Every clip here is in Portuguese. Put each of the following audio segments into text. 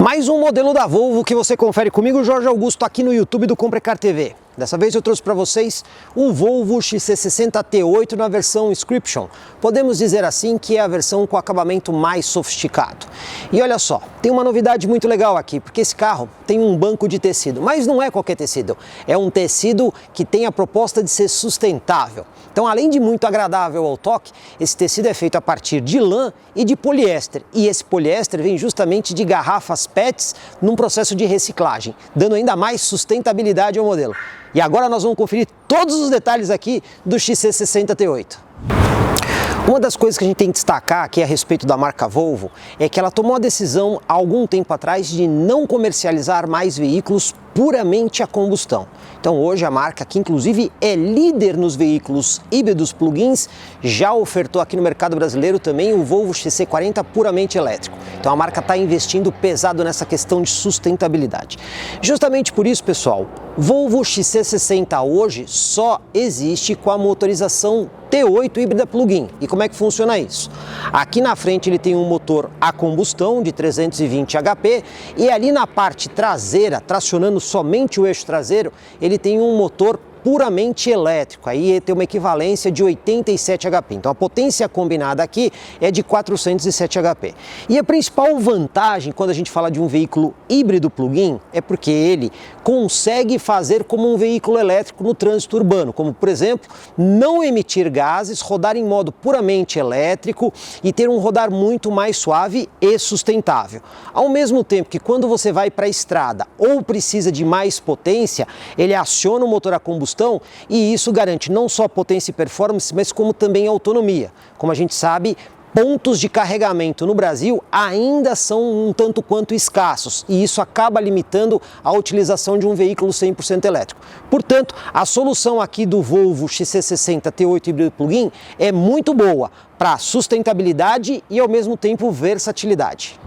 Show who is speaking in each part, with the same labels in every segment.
Speaker 1: Mais um modelo da Volvo que você confere comigo, Jorge Augusto, aqui no YouTube do Comprecar TV. Dessa vez eu trouxe para vocês o Volvo XC60 T8 na versão Inscription. Podemos dizer assim que é a versão com acabamento mais sofisticado. E olha só, tem uma novidade muito legal aqui, porque esse carro tem um banco de tecido, mas não é qualquer tecido, é um tecido que tem a proposta de ser sustentável. Então, além de muito agradável ao toque, esse tecido é feito a partir de lã e de poliéster. E esse poliéster vem justamente de garrafas PETs num processo de reciclagem, dando ainda mais sustentabilidade ao modelo. E agora nós vamos conferir todos os detalhes aqui do XC60 T8. Uma das coisas que a gente tem que destacar aqui a respeito da marca Volvo é que ela tomou a decisão há algum tempo atrás de não comercializar mais veículos puramente a combustão. Então hoje a marca, que inclusive é líder nos veículos híbridos plug-ins, já ofertou aqui no mercado brasileiro também o Volvo XC40 puramente elétrico. Então a marca está investindo pesado nessa questão de sustentabilidade. Justamente por isso, pessoal, Volvo XC60 hoje só existe com a motorização T8 híbrida plug-in. E como é que funciona isso? Aqui na frente ele tem um motor a combustão de 320 HP e ali na parte traseira, tracionando somente o eixo traseiro, ele tem um motor puramente elétrico, aí tem uma equivalência de 87 HP. Então a potência combinada aqui é de 407 HP. E a principal vantagem quando a gente fala de um veículo híbrido plug-in é porque ele consegue fazer como um veículo elétrico no trânsito urbano, como por exemplo, não emitir gases, rodar em modo puramente elétrico e ter um rodar muito mais suave e sustentável. Ao mesmo tempo que quando você vai para a estrada ou precisa de mais potência, ele aciona o motor a combustão e isso garante não só potência e performance, mas como também autonomia. Como a gente sabe, pontos de carregamento no Brasil ainda são um tanto quanto escassos e isso acaba limitando a utilização de um veículo 100% elétrico. Portanto, a solução aqui do Volvo XC60 T8 híbrido plug-in é muito boa para sustentabilidade e ao mesmo tempo versatilidade.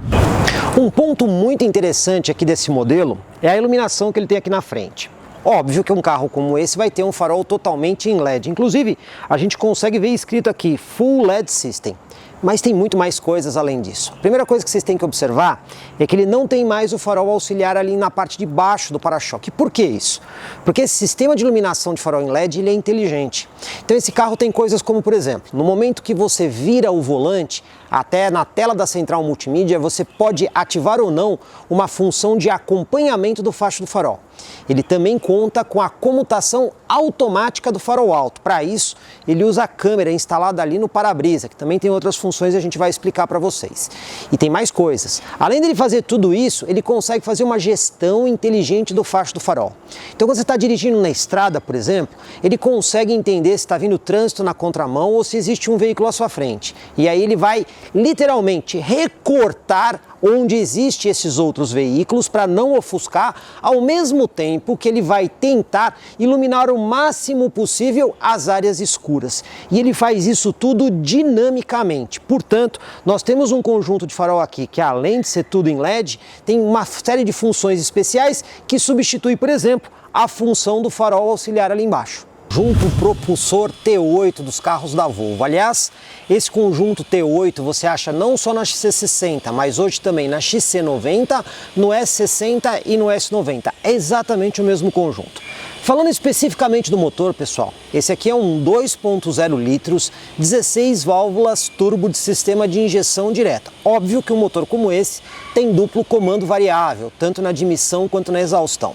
Speaker 1: Um ponto muito interessante aqui desse modelo é a iluminação que ele tem aqui na frente. Óbvio que um carro como esse vai ter um farol totalmente em LED. Inclusive, a gente consegue ver escrito aqui Full LED System. Mas tem muito mais coisas além disso. A primeira coisa que vocês têm que observar é que ele não tem mais o farol auxiliar ali na parte de baixo do para-choque. Por que isso? Porque esse sistema de iluminação de farol em LED ele é inteligente. Então esse carro tem coisas como, por exemplo, no momento que você vira o volante, até na tela da central multimídia, você pode ativar ou não uma função de acompanhamento do facho do farol. Ele também conta com a comutação automática do farol alto. Para isso, ele usa a câmera instalada ali no para-brisa, que também tem outras funções e a gente vai explicar para vocês. E tem mais coisas. Além dele fazer tudo isso, ele consegue fazer uma gestão inteligente do facho do farol. Então, quando você está dirigindo na estrada, por exemplo, ele consegue entender se está vindo trânsito na contramão ou se existe um veículo à sua frente. E aí ele vai literalmente recortar onde existem esses outros veículos para não ofuscar, ao mesmo tempo que ele vai tentar iluminar o máximo possível as áreas escuras. E ele faz isso tudo dinamicamente. Portanto, nós temos um conjunto de farol aqui que, além de ser tudo em LED, tem uma série de funções especiais que substitui, por exemplo, a função do farol auxiliar ali embaixo. Conjunto propulsor T8 dos carros da Volvo. Aliás, esse conjunto T8 você acha não só na XC60, mas hoje também na XC90, no S60 e no S90. É exatamente o mesmo conjunto. Falando especificamente do motor, pessoal, esse aqui é um 2.0 litros, 16 válvulas turbo de sistema de injeção direta. Óbvio que um motor como esse tem duplo comando variável, tanto na admissão quanto na exaustão.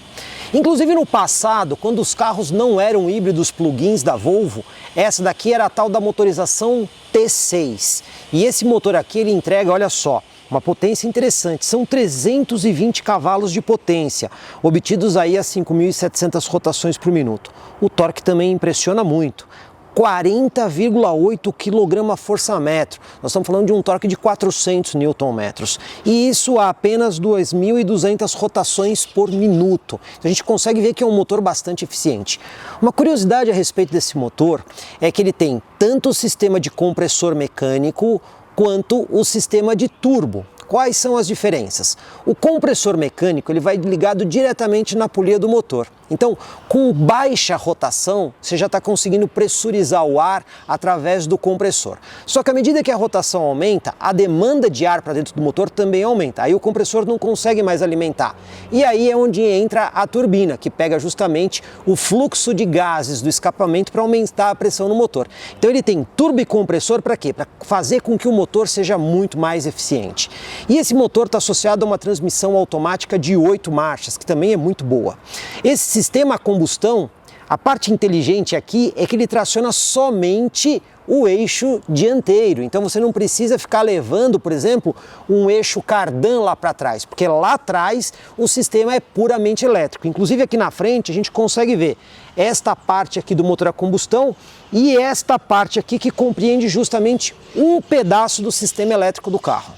Speaker 1: Inclusive no passado, quando os carros não eram híbridos plug-ins da Volvo, essa daqui era a tal da motorização T6. E esse motor aqui ele entrega, olha só, uma potência interessante, são 320 cavalos de potência, obtidos aí a 5.700 rotações por minuto. O torque também impressiona muito. 40,8 kgfm. Nós estamos falando de um torque de 400 Nm. E isso a apenas 2.200 rotações por minuto. Então a gente consegue ver que é um motor bastante eficiente. Uma curiosidade a respeito desse motor é que ele tem tanto o sistema de compressor mecânico quanto o sistema de turbo. Quais são as diferenças? O compressor mecânico ele vai ligado diretamente na polia do motor, Então, com baixa rotação, você já está conseguindo pressurizar o ar através do compressor. Só que à medida que a rotação aumenta, a demanda de ar para dentro do motor também aumenta. Aí o compressor não consegue mais alimentar. E aí é onde entra a turbina, que pega justamente o fluxo de gases do escapamento para aumentar a pressão no motor. Então ele tem turbicompressor para quê? Para fazer com que o motor seja muito mais eficiente. E esse motor está associado a uma transmissão automática de 8 marchas, que também é muito boa. Esse sistema a combustão, a parte inteligente aqui é que ele traciona somente o eixo dianteiro. Então você não precisa ficar levando, por exemplo, um eixo cardan lá para trás, porque lá atrás o sistema é puramente elétrico. Inclusive aqui na frente a gente consegue ver esta parte aqui do motor a combustão e esta parte aqui que compreende justamente um pedaço do sistema elétrico do carro.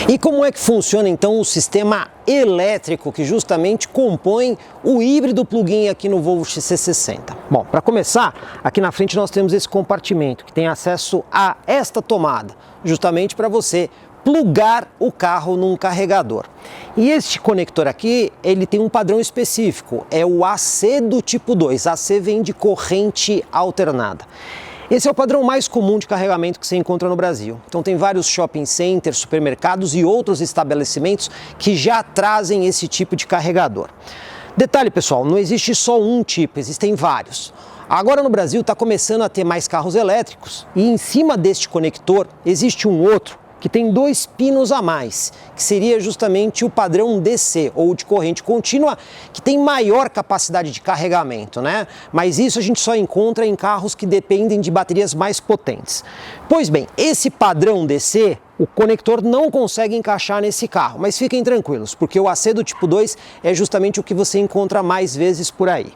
Speaker 1: E como é que funciona então o sistema elétrico que justamente compõe o híbrido plug-in aqui no Volvo XC60? Bom, para começar, aqui na frente nós temos esse compartimento que tem acesso a esta tomada, justamente para você plugar o carro num carregador. E este conector aqui, ele tem um padrão específico, é o AC do tipo 2, AC vem de corrente alternada. Esse é o padrão mais comum de carregamento que você encontra no Brasil. Então tem vários shopping centers, supermercados e outros estabelecimentos que já trazem esse tipo de carregador. Detalhe pessoal, não existe só um tipo, existem vários. Agora no Brasil está começando a ter mais carros elétricos e em cima deste conector existe um outro que tem 2 pinos a mais, que seria justamente o padrão DC, ou de corrente contínua, que tem maior capacidade de carregamento, né? Mas isso a gente só encontra em carros que dependem de baterias mais potentes. Pois bem, esse padrão DC, o conector não consegue encaixar nesse carro, mas fiquem tranquilos, porque o AC do tipo 2 é justamente o que você encontra mais vezes por aí.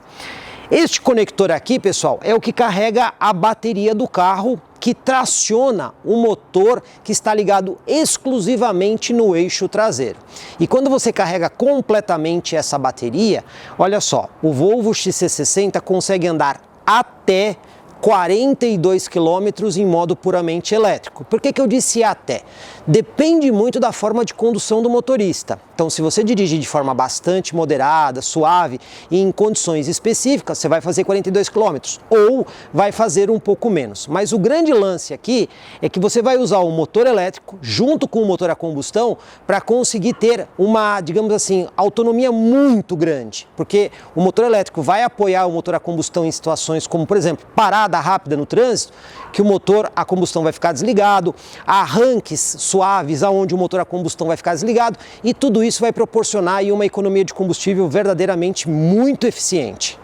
Speaker 1: Este conector aqui, pessoal, é o que carrega a bateria do carro, que traciona o motor que está ligado exclusivamente no eixo traseiro. E quando você carrega completamente essa bateria, olha só, o Volvo XC60 consegue andar até 42 km em modo puramente elétrico. Por que eu disse até? Depende muito da forma de condução do motorista. Então, se você dirigir de forma bastante moderada, suave e em condições específicas, você vai fazer 42 km ou vai fazer um pouco menos. Mas o grande lance aqui é que você vai usar o motor elétrico junto com o motor a combustão para conseguir ter uma, digamos assim, autonomia muito grande. Porque o motor elétrico vai apoiar o motor a combustão em situações como, por exemplo, parada rápida no trânsito, que o motor a combustão vai ficar desligado, arranques suaves aonde o motor a combustão vai ficar desligado, e tudo isso vai proporcionar aí uma economia de combustível verdadeiramente muito eficiente.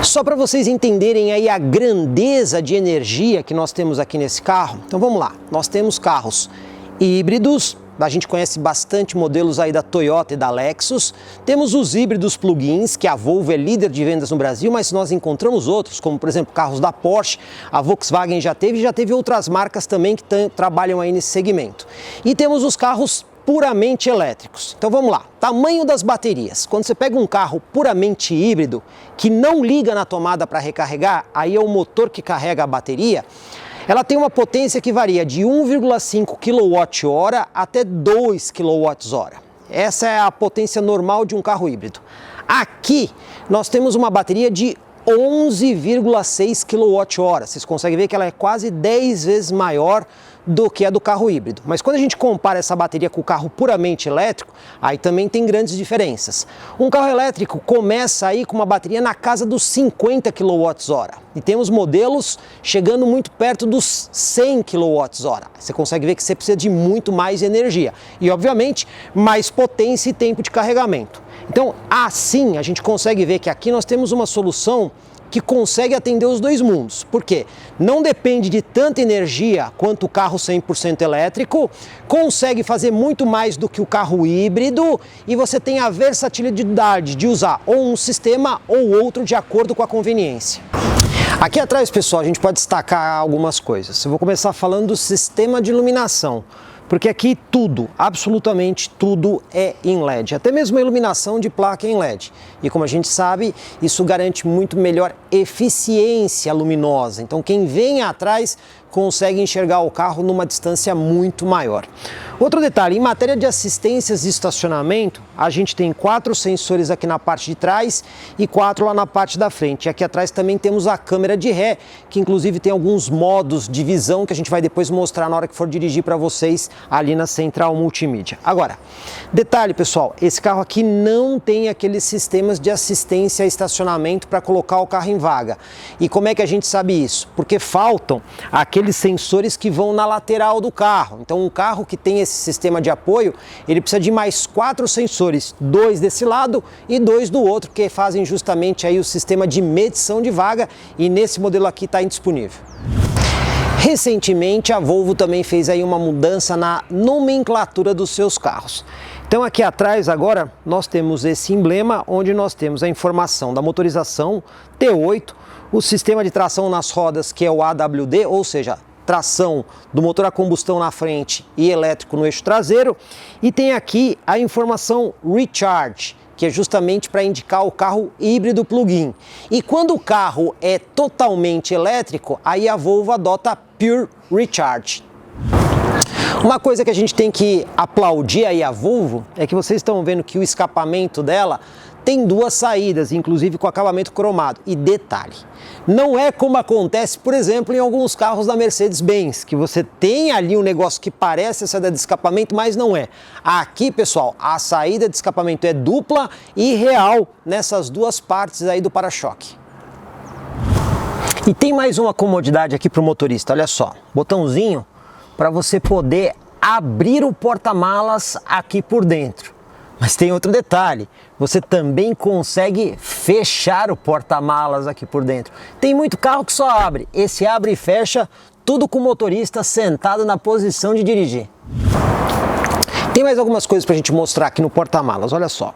Speaker 1: Só para vocês entenderem aí a grandeza de energia que nós temos aqui nesse carro, então vamos lá, nós temos carros híbridos, a gente conhece bastante modelos aí da Toyota e da Lexus. Temos os híbridos plug-ins, que a Volvo é líder de vendas no Brasil, mas nós encontramos outros, como por exemplo carros da Porsche, a Volkswagen já teve outras marcas também que trabalham aí nesse segmento. E temos os carros puramente elétricos. Então vamos lá, tamanho das baterias. Quando você pega um carro puramente híbrido, que não liga na tomada para recarregar, aí é o motor que carrega a bateria, ela tem uma potência que varia de 1,5 kWh até 2 kWh. Essa é a potência normal de um carro híbrido. Aqui nós temos uma bateria de 11,6 kWh. Vocês conseguem ver que ela é quase 10 vezes maior do que a do carro híbrido. Mas quando a gente compara essa bateria com o carro puramente elétrico, aí também tem grandes diferenças. Um carro elétrico começa aí com uma bateria na casa dos 50 kWh. E temos modelos chegando muito perto dos 100 kWh. Você consegue ver que você precisa de muito mais energia. E, obviamente, mais potência e tempo de carregamento. Então, assim, a gente consegue ver que aqui nós temos uma solução que consegue atender os dois mundos. Por quê? Não depende de tanta energia quanto o carro 100% elétrico, consegue fazer muito mais do que o carro híbrido e você tem a versatilidade de usar ou um sistema ou outro de acordo com a conveniência. Aqui atrás, pessoal, a gente pode destacar algumas coisas. Eu vou começar falando do sistema de iluminação. Porque aqui tudo, absolutamente tudo é em LED, até mesmo a iluminação de placa é em LED. E como a gente sabe, isso garante muito melhor eficiência luminosa. Então quem vem atrás consegue enxergar o carro numa distância muito maior. Outro detalhe, em matéria de assistências de estacionamento, a gente tem 4 sensores aqui na parte de trás e 4 lá na parte da frente. E aqui atrás também temos a câmera de ré, que inclusive tem alguns modos de visão que a gente vai depois mostrar na hora que for dirigir para vocês ali na central multimídia. Agora, detalhe pessoal, esse carro aqui não tem aqueles sistemas de assistência a estacionamento para colocar o carro em vaga. E como é que a gente sabe isso? Porque faltam aqueles sensores que vão na lateral do carro. Então um carro que tem esse sistema de apoio, ele precisa de mais 4 sensores, 2 desse lado e 2 do outro, que fazem justamente aí o sistema de medição de vaga, e nesse modelo aqui está indisponível. Recentemente a Volvo também fez aí uma mudança na nomenclatura dos seus carros. Então aqui atrás agora nós temos esse emblema onde nós temos a informação da motorização T8, o sistema de tração nas rodas que é o AWD, ou seja, tração do motor a combustão na frente e elétrico no eixo traseiro, e tem aqui a informação Recharge, que é justamente para indicar o carro híbrido plug-in. E quando o carro é totalmente elétrico, aí a Volvo adota Pure Recharge. Uma coisa que a gente tem que aplaudir aí a Volvo é que vocês estão vendo que o escapamento dela tem 2 saídas, inclusive com acabamento cromado. E detalhe, não é como acontece, por exemplo, em alguns carros da Mercedes-Benz, que você tem ali um negócio que parece a saída de escapamento, mas não é. Aqui, pessoal, a saída de escapamento é dupla e real nessas 2 partes aí do para-choque. E tem mais uma comodidade aqui para o motorista, olha só, botãozinho para você poder abrir o porta-malas aqui por dentro. Mas tem outro detalhe, você também consegue fechar o porta-malas aqui por dentro. Tem muito carro que só abre, esse abre e fecha, tudo com o motorista sentado na posição de dirigir. Tem mais algumas coisas para a gente mostrar aqui no porta-malas, olha só.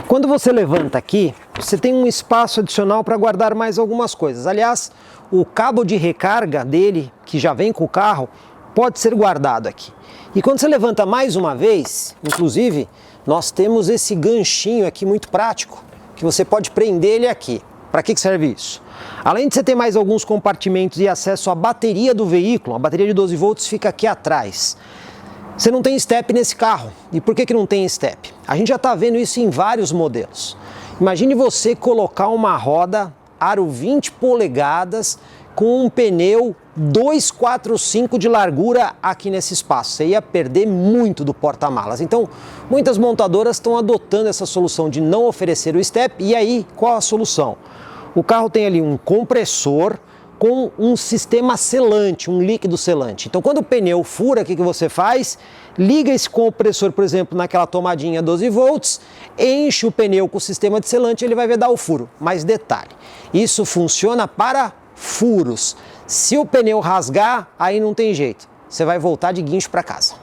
Speaker 1: Quando você levanta aqui, você tem um espaço adicional para guardar mais algumas coisas. Aliás, o cabo de recarga dele, que já vem com o carro, pode ser guardado aqui. E quando você levanta mais uma vez, inclusive, nós temos esse ganchinho aqui muito prático, que você pode prender ele aqui. Para que serve isso? Além de você ter mais alguns compartimentos e acesso à bateria do veículo, a bateria de 12 volts fica aqui atrás. Você não tem step nesse carro. E por que não tem step? A gente já está vendo isso em vários modelos. Imagine você colocar uma roda aro 20 polegadas com um pneu 245 de largura aqui nesse espaço. Você ia perder muito do porta-malas. Então, muitas montadoras estão adotando essa solução de não oferecer o step. E aí, qual a solução? O carro tem ali um compressor com um sistema selante, um líquido selante. Então, quando o pneu fura, o que você faz? Liga esse compressor, por exemplo, naquela tomadinha 12 volts, enche o pneu com o sistema de selante e ele vai vedar o furo. Mas detalhe, isso funciona para furos. Se o pneu rasgar, aí não tem jeito. Você vai voltar de guincho para casa.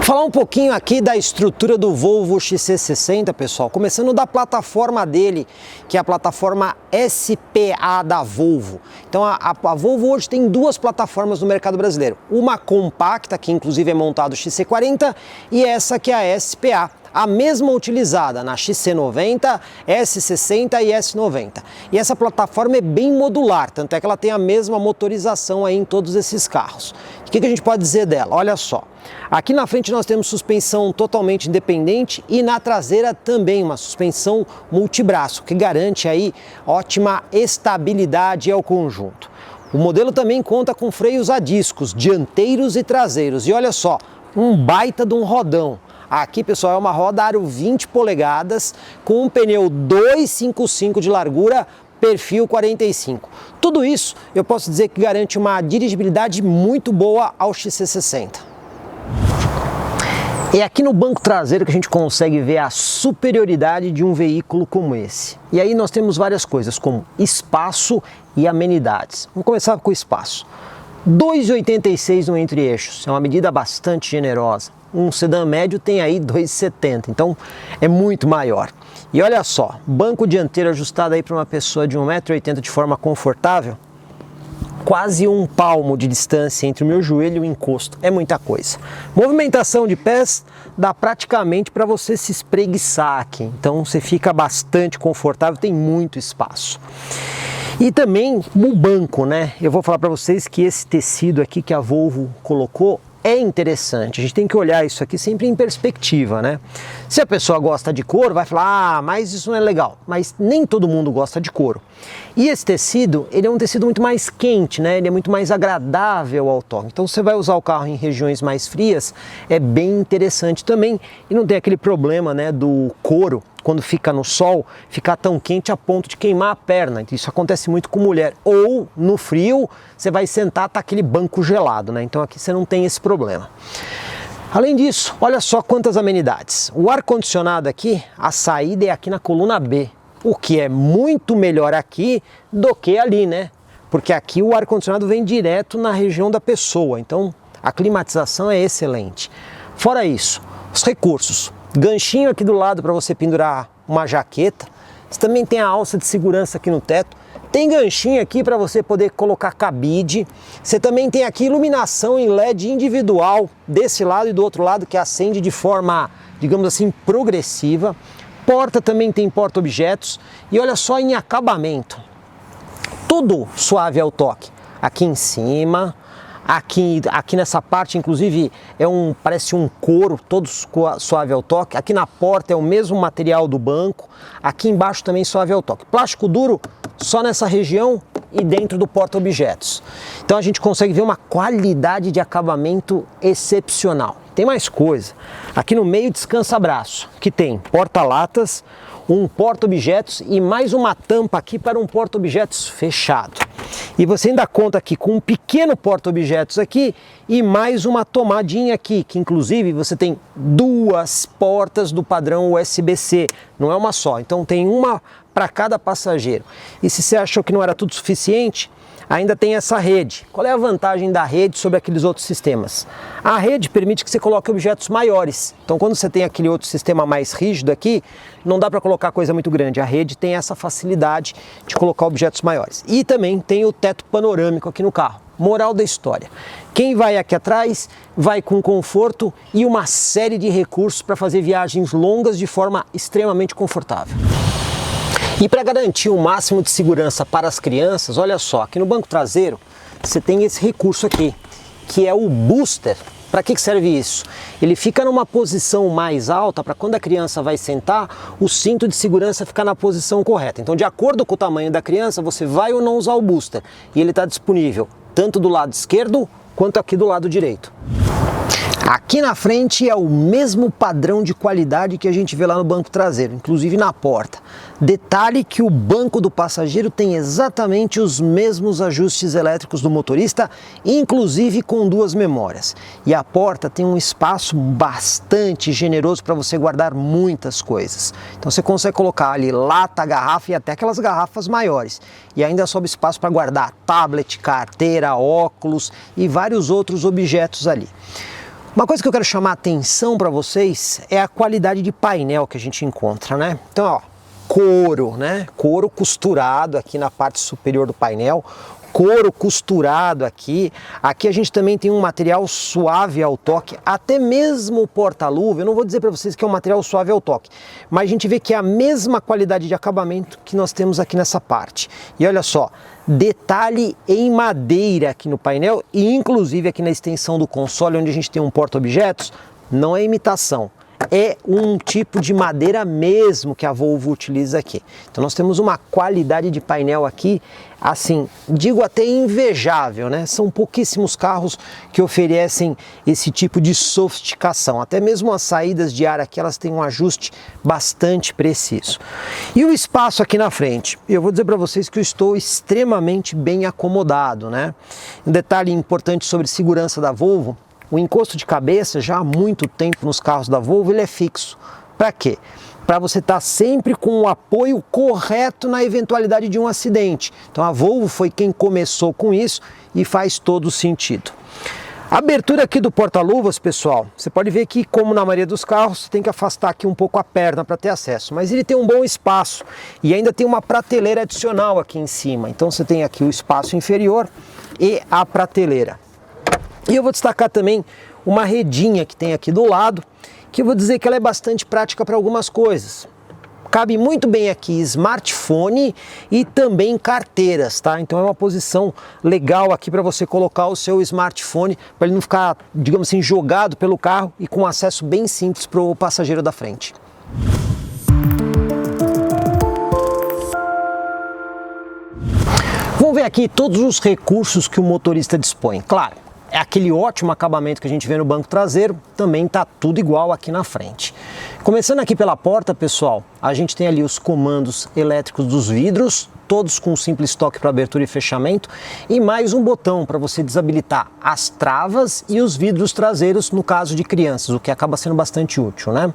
Speaker 1: Falar um pouquinho aqui da estrutura do Volvo XC60, pessoal, começando da plataforma dele, que é a plataforma SPA da Volvo. Então a Volvo hoje tem 2 plataformas no mercado brasileiro, uma compacta, que inclusive é montado XC40, e essa que é a SPA. A mesma utilizada na XC90, S60 e S90. E essa plataforma é bem modular, tanto é que ela tem a mesma motorização aí em todos esses carros. O que a gente pode dizer dela? Olha só, aqui na frente nós temos suspensão totalmente independente e na traseira também uma suspensão multibraço, que garante aí ótima estabilidade ao conjunto. O modelo também conta com freios a discos, dianteiros e traseiros. E olha só, um baita de um rodão. Aqui, pessoal, é uma roda aro 20 polegadas com um pneu 255 de largura, perfil 45. Tudo isso eu posso dizer que garante uma dirigibilidade muito boa ao XC60. É aqui no banco traseiro que a gente consegue ver a superioridade de um veículo como esse. E aí nós temos várias coisas, como espaço e amenidades. Vamos começar com o espaço. 2,86 no entre-eixos, é uma medida bastante generosa. Um sedã médio tem aí 2,70, então é muito maior. E olha só, banco dianteiro ajustado aí para uma pessoa de 1,80 m de forma confortável, quase um palmo de distância entre o meu joelho e o encosto, é muita coisa. Movimentação de pés dá praticamente para você se espreguiçar aqui, então você fica bastante confortável, tem muito espaço. E também o banco, né? Eu vou falar para vocês que esse tecido aqui que a Volvo colocou é interessante. A gente tem que olhar isso aqui sempre em perspectiva, né? Se a pessoa gosta de couro, vai falar, mas isso não é legal. Mas nem todo mundo gosta de couro. E esse tecido, ele é um tecido muito mais quente, né? Ele é muito mais agradável ao toque. Então, você vai usar o carro em regiões mais frias, é bem interessante também. E não tem aquele problema, né, do couro, quando fica no sol, ficar tão quente a ponto de queimar a perna. Isso acontece muito com mulher. Ou no frio, você vai sentar, tá aquele banco gelado, né? Então aqui você não tem esse problema. Além disso, olha só quantas amenidades. O ar-condicionado aqui, a saída é aqui na coluna B, o que é muito melhor aqui do que ali, né? Porque aqui o ar-condicionado vem direto na região da pessoa, então a climatização é excelente. Fora isso, os recursos. Ganchinho aqui do lado para você pendurar uma jaqueta. Você também tem a alça de segurança aqui no teto. Tem ganchinho aqui para você poder colocar cabide. Você também tem aqui iluminação em LED individual desse lado e do outro lado que acende de forma, digamos assim, progressiva. Porta também tem porta-objetos. E olha só em acabamento. Tudo suave ao toque. Aqui em cima. Aqui nessa parte, inclusive, parece um couro, todo suave ao toque. Aqui na porta é o mesmo material do banco. Aqui embaixo também suave ao toque. Plástico duro só nessa região e dentro do porta-objetos. Então a gente consegue ver uma qualidade de acabamento excepcional. Tem mais coisa. Aqui no meio descansa-braço, que tem porta-latas, um porta-objetos e mais uma tampa aqui para um porta-objetos fechado. E você ainda conta aqui com um pequeno porta-objetos aqui e mais uma tomadinha aqui, que inclusive você tem duas portas do padrão USB-C, não é uma só, então tem uma para cada passageiro. E se você achou que não era tudo suficiente, ainda tem essa rede. Qual é a vantagem da rede sobre aqueles outros sistemas? A rede permite que você coloque objetos maiores. Então quando você tem aquele outro sistema mais rígido aqui, não dá para colocar coisa muito grande. A rede tem essa facilidade de colocar objetos maiores. E também tem o teto panorâmico aqui no carro. Moral da história. Quem vai aqui atrás vai com conforto e uma série de recursos para fazer viagens longas de forma extremamente confortável. E para garantir o máximo de segurança para as crianças, olha só, aqui no banco traseiro você tem esse recurso aqui, que é o booster. Para que serve isso? Ele fica numa posição mais alta para quando a criança vai sentar, o cinto de segurança ficar na posição correta. Então, de acordo com o tamanho da criança, você vai ou não usar o booster. E ele está disponível tanto do lado esquerdo quanto aqui do lado direito. Aqui na frente é o mesmo padrão de qualidade que a gente vê lá no banco traseiro, inclusive na porta. Detalhe que o banco do passageiro tem exatamente os mesmos ajustes elétricos do motorista, inclusive com duas memórias. E a porta tem um espaço bastante generoso para você guardar muitas coisas. Então você consegue colocar ali lata, garrafa e até aquelas garrafas maiores. E ainda sobra espaço para guardar tablet, carteira, óculos e vários outros objetos ali. Uma coisa que eu quero chamar a atenção para vocês é a qualidade de painel que a gente encontra, né? Então, ó, couro, né? Couro costurado aqui na parte superior do painel, couro costurado aqui. Aqui a gente também tem um material suave ao toque, até mesmo o porta-luva. Eu não vou dizer para vocês que é um material suave ao toque, mas a gente vê que é a mesma qualidade de acabamento que nós temos aqui nessa parte. E olha só, detalhe em madeira aqui no painel e inclusive aqui na extensão do console, onde a gente tem um porta-objetos, não é imitação. É um tipo de madeira mesmo que a Volvo utiliza aqui. Então nós temos uma qualidade de painel aqui, assim, digo até invejável, né? São pouquíssimos carros que oferecem esse tipo de sofisticação. Até mesmo as saídas de ar aqui, elas têm um ajuste bastante preciso. E o espaço aqui na frente? Eu vou dizer para vocês que eu estou extremamente bem acomodado, né? Um detalhe importante sobre segurança da Volvo: o encosto de cabeça, já há muito tempo nos carros da Volvo, ele é fixo. Para quê? Para você estar sempre com o apoio correto na eventualidade de um acidente. Então a Volvo foi quem começou com isso e faz todo sentido. A abertura aqui do porta-luvas, pessoal, você pode ver que, como na maioria dos carros, você tem que afastar aqui um pouco a perna para ter acesso, mas ele tem um bom espaço e ainda tem uma prateleira adicional aqui em cima. Então você tem aqui o espaço inferior e a prateleira. E eu vou destacar também uma redinha que tem aqui do lado, que eu vou dizer que ela é bastante prática para algumas coisas. Cabe muito bem aqui smartphone e também carteiras, tá? Então é uma posição legal aqui para você colocar o seu smartphone, para ele não ficar, digamos assim, jogado pelo carro e com acesso bem simples para o passageiro da frente. Vamos ver aqui todos os recursos que o motorista dispõe. Claro, é aquele ótimo acabamento que a gente vê no banco traseiro, também está tudo igual aqui na frente. Começando aqui pela porta, pessoal, a gente tem ali os comandos elétricos dos vidros, todos com um simples toque para abertura e fechamento, e mais um botão para você desabilitar as travas e os vidros traseiros no caso de crianças, o que acaba sendo bastante útil, né?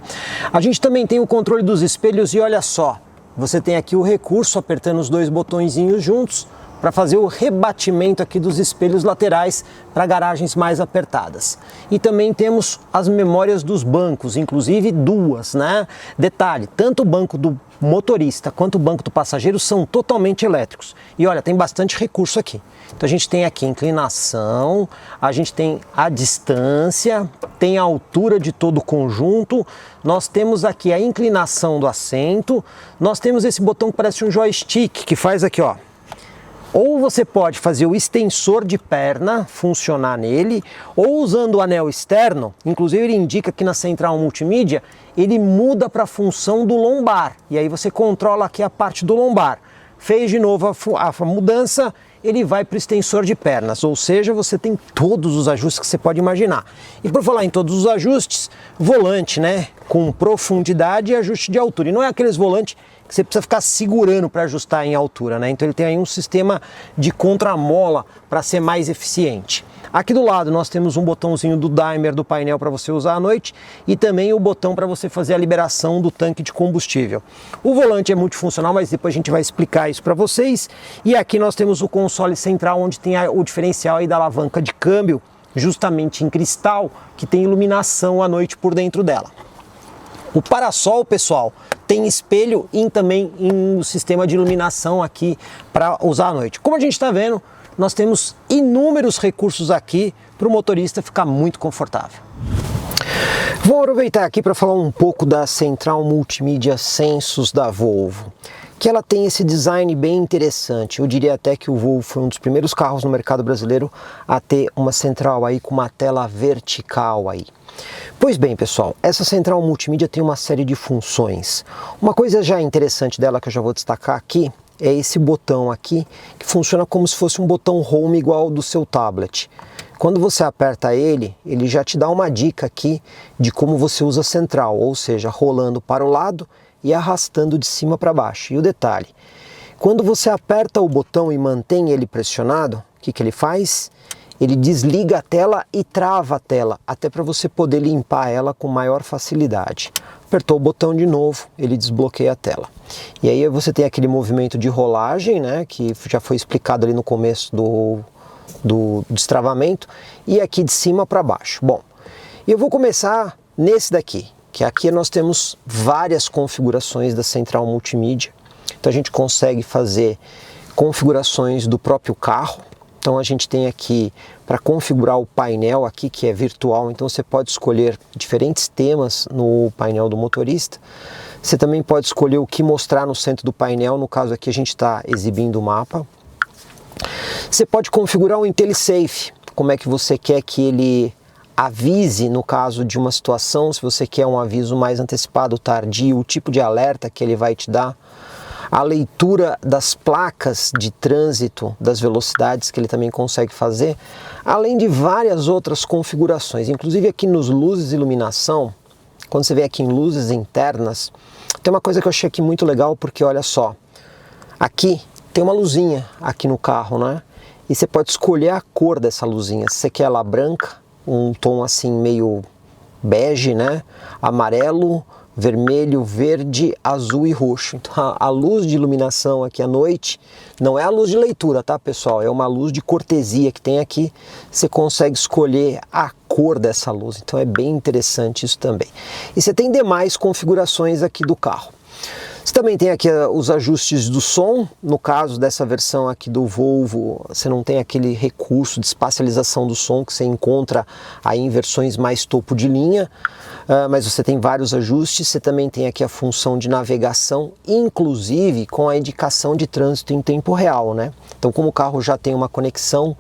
Speaker 1: A gente também tem o controle dos espelhos e olha só, você tem aqui o recurso apertando os dois botõezinhos juntos, para fazer o rebatimento aqui dos espelhos laterais para garagens mais apertadas. E também temos as memórias dos bancos, inclusive duas, né? Detalhe, tanto o banco do motorista quanto o banco do passageiro são totalmente elétricos. E olha, tem bastante recurso aqui. Então a gente tem aqui inclinação, a gente tem a distância, tem a altura de todo o conjunto, nós temos aqui a inclinação do assento, nós temos esse botão que parece um joystick, que faz aqui, ó. Ou você pode fazer o extensor de perna funcionar nele, ou usando o anel externo, inclusive ele indica aqui na central multimídia, ele muda para a função do lombar. E aí você controla aqui a parte do lombar. Fez de novo a mudança, ele vai para o extensor de pernas, ou seja, você tem todos os ajustes que você pode imaginar. E por falar em todos os ajustes, volante, né, com profundidade e ajuste de altura. E não é aqueles volantes que você precisa ficar segurando para ajustar em altura, né? Então ele tem aí um sistema de contramola para ser mais eficiente. Aqui do lado nós temos um botãozinho do dimer do painel para você usar à noite e também o botão para você fazer a liberação do tanque de combustível. O volante é multifuncional, mas depois a gente vai explicar isso para vocês. E aqui nós temos o console central, onde tem o diferencial aí da alavanca de câmbio, justamente em cristal, que tem iluminação à noite por dentro dela. O parasol, pessoal, tem espelho e também um sistema de iluminação aqui para usar à noite. Como a gente está vendo, nós temos inúmeros recursos aqui para o motorista ficar muito confortável. Vou aproveitar aqui para falar um pouco da central multimídia Sensus da Volvo, que ela tem esse design bem interessante. Eu diria até que o Volvo foi um dos primeiros carros no mercado brasileiro a ter uma central aí com uma tela vertical aí. Pois bem, pessoal, essa central multimídia tem uma série de funções. Uma coisa já interessante dela que eu já vou destacar aqui é esse botão aqui, que funciona como se fosse um botão home igual ao do seu tablet. Quando você aperta ele, ele já te dá uma dica aqui de como você usa a central, ou seja, rolando para o lado e arrastando de cima para baixo. E o detalhe, quando você aperta o botão e mantém ele pressionado, o que ele faz? Ele desliga a tela e trava a tela, até para você poder limpar ela com maior facilidade. Apertou o botão de novo, ele desbloqueia a tela. E aí você tem aquele movimento de rolagem, né, que já foi explicado ali no começo do destravamento, e aqui de cima para baixo. Bom, eu vou começar nesse daqui, que aqui nós temos várias configurações da central multimídia. Então a gente consegue fazer configurações do próprio carro. Então a gente tem aqui para configurar o painel aqui, que é virtual, então você pode escolher diferentes temas no painel do motorista. Você também pode escolher o que mostrar no centro do painel, no caso aqui a gente está exibindo o mapa. Você pode configurar o IntelliSafe, como é que você quer que ele avise no caso de uma situação, se você quer um aviso mais antecipado, tardio, o tipo de alerta que ele vai te dar. A leitura das placas de trânsito, das velocidades que ele também consegue fazer, além de várias outras configurações, inclusive aqui nos luzes e iluminação, quando você vê aqui em luzes internas, tem uma coisa que eu achei aqui muito legal, porque olha só, aqui tem uma luzinha aqui no carro, né? E você pode escolher a cor dessa luzinha, se você quer ela branca, um tom assim meio bege, né? Amarelo, vermelho, verde, azul e roxo. Então a luz de iluminação aqui à noite não é a luz de leitura, tá, pessoal? É uma luz de cortesia que tem aqui. Você consegue escolher a cor dessa luz, então é bem interessante isso também. E você tem demais configurações aqui do carro. Você também tem aqui os ajustes do som. No caso dessa versão aqui do Volvo, você não tem aquele recurso de espacialização do som que você encontra aí em versões mais topo de linha, mas você tem vários ajustes. Você também tem aqui a função de navegação, inclusive com a indicação de trânsito em tempo real, né? Então, como o carro já tem uma conexão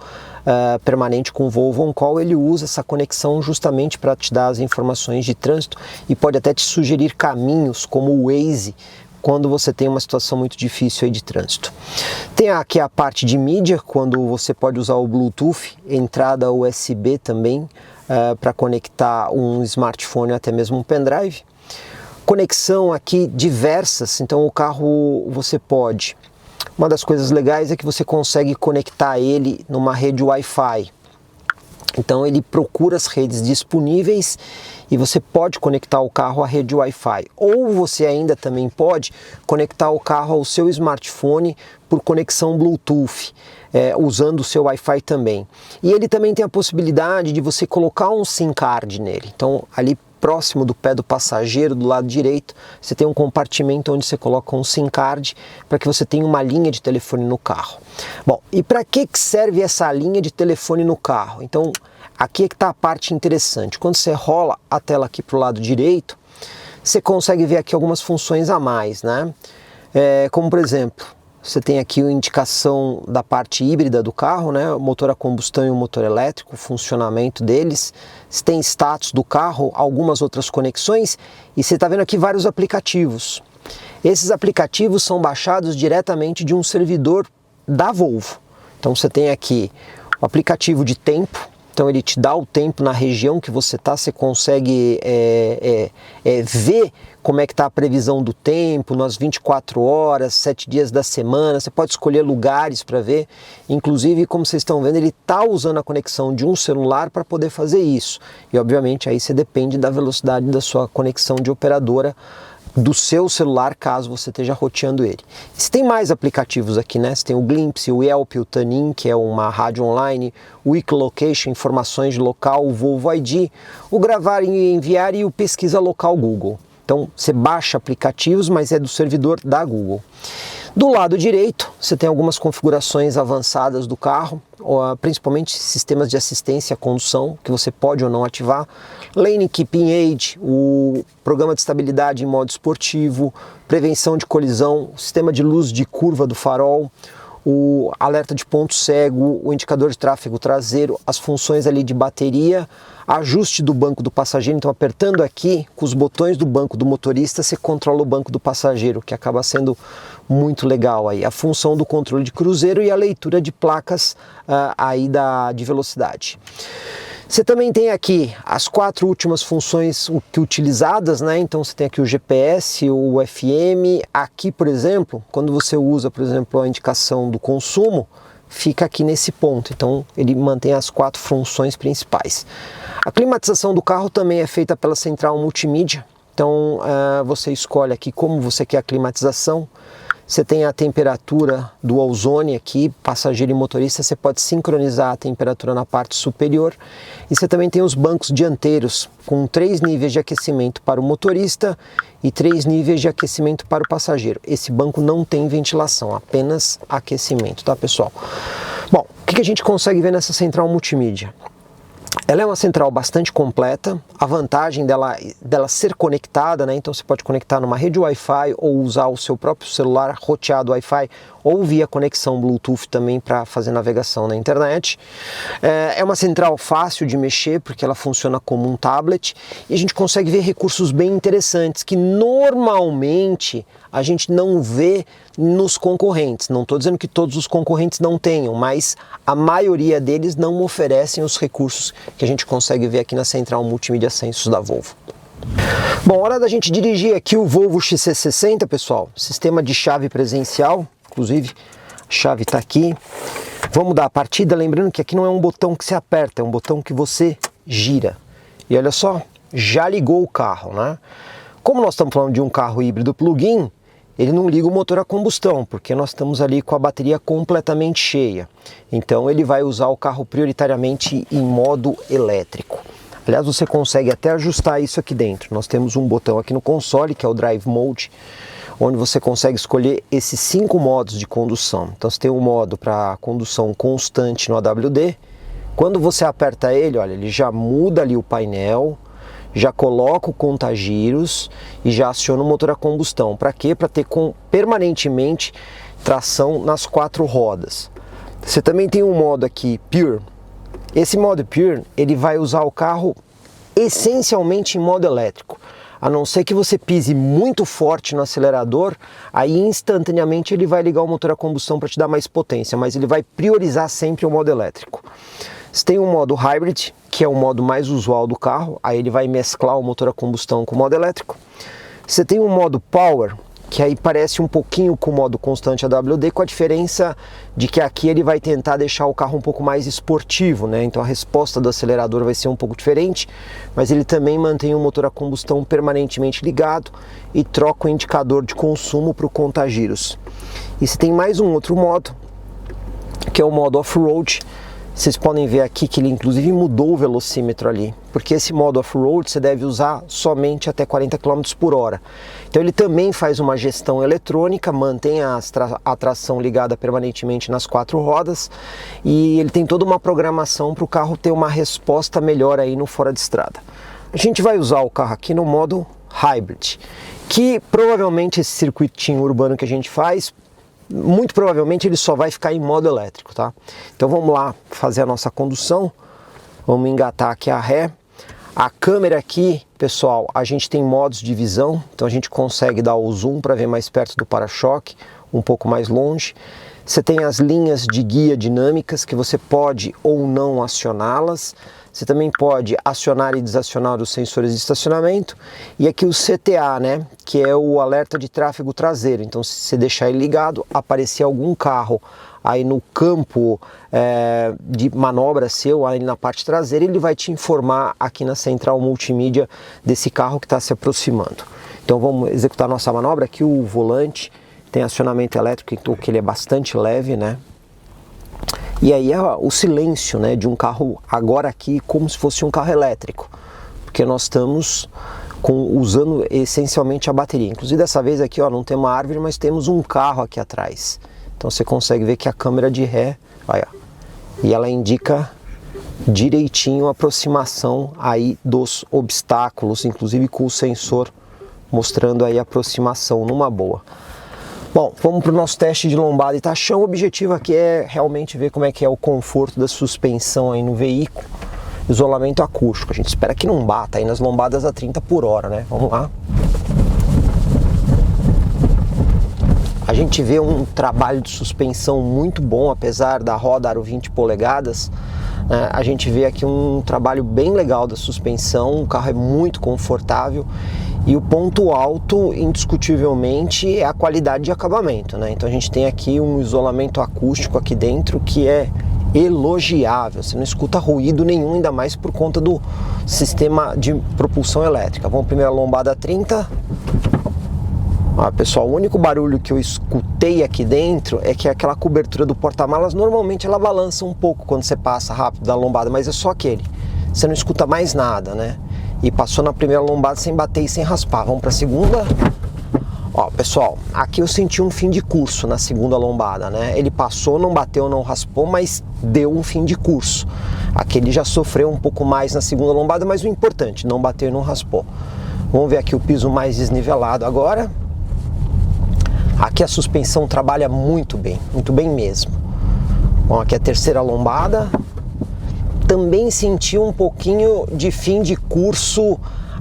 Speaker 1: permanente com o Volvo On Call, ele usa essa conexão justamente para te dar as informações de trânsito e pode até te sugerir caminhos como o Waze, quando você tem uma situação muito difícil aí de trânsito. Tem aqui a parte de mídia, quando você pode usar o Bluetooth, entrada USB também, para conectar um smartphone ou até mesmo um pendrive. Conexão aqui diversas, então o carro você pode... Uma das coisas legais é que você consegue conectar ele numa rede Wi-Fi. Então ele procura as redes disponíveis e você pode conectar o carro à rede Wi-Fi. Ou você ainda também pode conectar o carro ao seu smartphone por conexão Bluetooth, usando o seu Wi-Fi também. E ele também tem a possibilidade de você colocar um SIM card nele. Então ali próximo do pé do passageiro, do lado direito, você tem um compartimento onde você coloca um SIM card para que você tenha uma linha de telefone no carro. Bom, e para que serve essa linha de telefone no carro? Então, aqui é que está a parte interessante. Quando você rola a tela aqui para o lado direito, você consegue ver aqui algumas funções a mais, né? Como, por exemplo, você tem aqui a indicação da parte híbrida do carro, né? O motor a combustão e o motor elétrico, o funcionamento deles. Você tem status do carro, algumas outras conexões e você está vendo aqui vários aplicativos. Esses aplicativos são baixados diretamente de um servidor da Volvo. Então você tem aqui o aplicativo de tempo. Então ele te dá o tempo na região que você está, você consegue ver como é que está a previsão do tempo nas 24 horas, 7 dias da semana, você pode escolher lugares para ver. Inclusive, como vocês estão vendo, ele está usando a conexão de um celular para poder fazer isso. E obviamente aí você depende da velocidade da sua conexão de operadora do seu celular, caso você esteja roteando ele. Você tem mais aplicativos aqui, né? Você tem o Glimpse, o Yelp, o Tunin, que é uma rádio online, o Ecolocation, informações de local, o Volvo ID, o Gravar e Enviar e o Pesquisa Local Google. Então você baixa aplicativos, mas é do servidor da Google. Do lado direito, você tem algumas configurações avançadas do carro, principalmente sistemas de assistência à condução, que você pode ou não ativar, Lane Keeping Aid, o programa de estabilidade em modo esportivo, prevenção de colisão, sistema de luz de curva do farol, o alerta de ponto cego, o indicador de tráfego traseiro, as funções ali de bateria, ajuste do banco do passageiro. Então, apertando aqui com os botões do banco do motorista, você controla o banco do passageiro, que acaba sendo muito legal aí. A função do controle de cruzeiro e a leitura de placas aí de velocidade. Você também tem aqui as 4 últimas funções utilizadas, né? Então você tem aqui o GPS, o FM. Aqui, por exemplo, quando você usa, por exemplo, a indicação do consumo, fica aqui nesse ponto. Então ele mantém as 4 funções principais. A climatização do carro também é feita pela central multimídia. Então você escolhe aqui como você quer a climatização. Você tem a temperatura do ozone aqui, passageiro e motorista, você pode sincronizar a temperatura na parte superior. E você também tem os bancos dianteiros, com 3 níveis de aquecimento para o motorista e 3 níveis de aquecimento para o passageiro. Esse banco não tem ventilação, apenas aquecimento, tá, pessoal? Bom, o que a gente consegue ver nessa central multimídia? Ela é uma central bastante completa, a vantagem dela ser conectada, né? Então você pode conectar numa rede Wi-Fi ou usar o seu próprio celular roteado Wi-Fi ou via conexão Bluetooth também para fazer navegação na internet. É uma central fácil de mexer porque ela funciona como um tablet e a gente consegue ver recursos bem interessantes que normalmente a gente não vê nos concorrentes. Não estou dizendo que todos os concorrentes não tenham, mas a maioria deles não oferecem os recursos que a gente consegue ver aqui na central multimídia Sensus da Volvo. Bom, hora da gente dirigir aqui o Volvo XC60, pessoal. Sistema de chave presencial, inclusive a chave está aqui. Vamos dar a partida, lembrando que aqui não é um botão que se aperta, é um botão que você gira. E olha só, já ligou o carro, né? Como nós estamos falando de um carro híbrido plug-in, ele não liga o motor a combustão, porque nós estamos ali com a bateria completamente cheia. Então ele vai usar o carro prioritariamente em modo elétrico. Aliás, você consegue até ajustar isso aqui dentro. Nós temos um botão aqui no console, que é o Drive Mode, onde você consegue escolher esses 5 modos de condução. Então você tem um modo para condução constante no AWD. Quando você aperta ele, olha, ele já muda ali o painel, já coloca o contagiros e já aciona o motor a combustão. Para quê? Para ter permanentemente tração nas 4 rodas. Você também tem um modo aqui, Pure. Esse modo Pure, ele vai usar o carro essencialmente em modo elétrico. A não ser que você pise muito forte no acelerador, aí instantaneamente ele vai ligar o motor a combustão para te dar mais potência, mas ele vai priorizar sempre o modo elétrico. Você tem o modo Hybrid, que é o modo mais usual do carro, aí ele vai mesclar o motor a combustão com o modo elétrico. Você tem o modo Power, que aí parece um pouquinho com o modo constante AWD, com a diferença de que aqui ele vai tentar deixar o carro um pouco mais esportivo, né? Então a resposta do acelerador vai ser um pouco diferente, mas ele também mantém o motor a combustão permanentemente ligado e troca o indicador de consumo para o contagiros. E você tem mais um outro modo, que é o modo Off-Road. Vocês podem ver aqui que ele inclusive mudou o velocímetro ali, porque esse modo off-road você deve usar somente até 40 km por hora. Então ele também faz uma gestão eletrônica, mantém a tração ligada permanentemente nas 4 rodas e ele tem toda uma programação para o carro ter uma resposta melhor aí no fora de estrada. A gente vai usar o carro aqui no modo Hybrid, que provavelmente esse circuitinho urbano que a gente faz, muito provavelmente ele só vai ficar em modo elétrico, tá? Então vamos lá fazer a nossa condução, vamos engatar aqui a ré. A câmera aqui, pessoal, a gente tem modos de visão, então a gente consegue dar o zoom para ver mais perto do para-choque, um pouco mais longe. Você tem as linhas de guia dinâmicas que você pode ou não acioná-las. Você também pode acionar e desacionar os sensores de estacionamento. E aqui o CTA, né, que é o alerta de tráfego traseiro. Então, se você deixar ele ligado, aparecer algum carro aí no campo de manobra seu, aí na parte traseira, ele vai te informar aqui na central multimídia desse carro que está se aproximando. Então, vamos executar nossa manobra. Aqui o volante tem acionamento elétrico, então que ele é bastante leve, né? E aí o silêncio, né, de um carro agora aqui como se fosse um carro elétrico, porque nós estamos usando essencialmente a bateria. Inclusive dessa vez aqui, ó, não tem uma árvore, mas temos um carro aqui atrás. Então você consegue ver que a câmera de ré, olha, e ela indica direitinho a aproximação aí dos obstáculos, inclusive com o sensor mostrando aí a aproximação numa boa. Bom, vamos para o nosso teste de lombada e tachão. O objetivo aqui é realmente ver como é que é o conforto da suspensão aí no veículo. Isolamento acústico. A gente espera que não bata aí nas lombadas a 30 por hora, né? Vamos lá. A gente vê um trabalho de suspensão muito bom, apesar da roda aro 20 polegadas. A gente vê aqui um trabalho bem legal da suspensão. O carro é muito confortável. E o ponto alto, indiscutivelmente, é a qualidade de acabamento, né? Então a gente tem aqui um isolamento acústico aqui dentro que é elogiável. Você não escuta ruído nenhum, ainda mais por conta do sistema de propulsão elétrica. Vamos primeiro a lombada a 30. Pessoal, o único barulho que eu escutei aqui dentro é que aquela cobertura do porta-malas, normalmente ela balança um pouco quando você passa rápido da lombada, mas é só aquele. Você não escuta mais nada, né? E passou na primeira lombada sem bater e sem raspar. Vamos para a segunda. Ó, pessoal, aqui eu senti um fim de curso na segunda lombada, né? Ele passou, não bateu, não raspou, mas deu um fim de curso. Aqui ele já sofreu um pouco mais na segunda lombada, mas o importante, não bateu e não raspou. Vamos ver aqui o piso mais desnivelado agora. Aqui a suspensão trabalha muito bem mesmo. Bom, aqui a terceira lombada. Também senti um pouquinho de fim de curso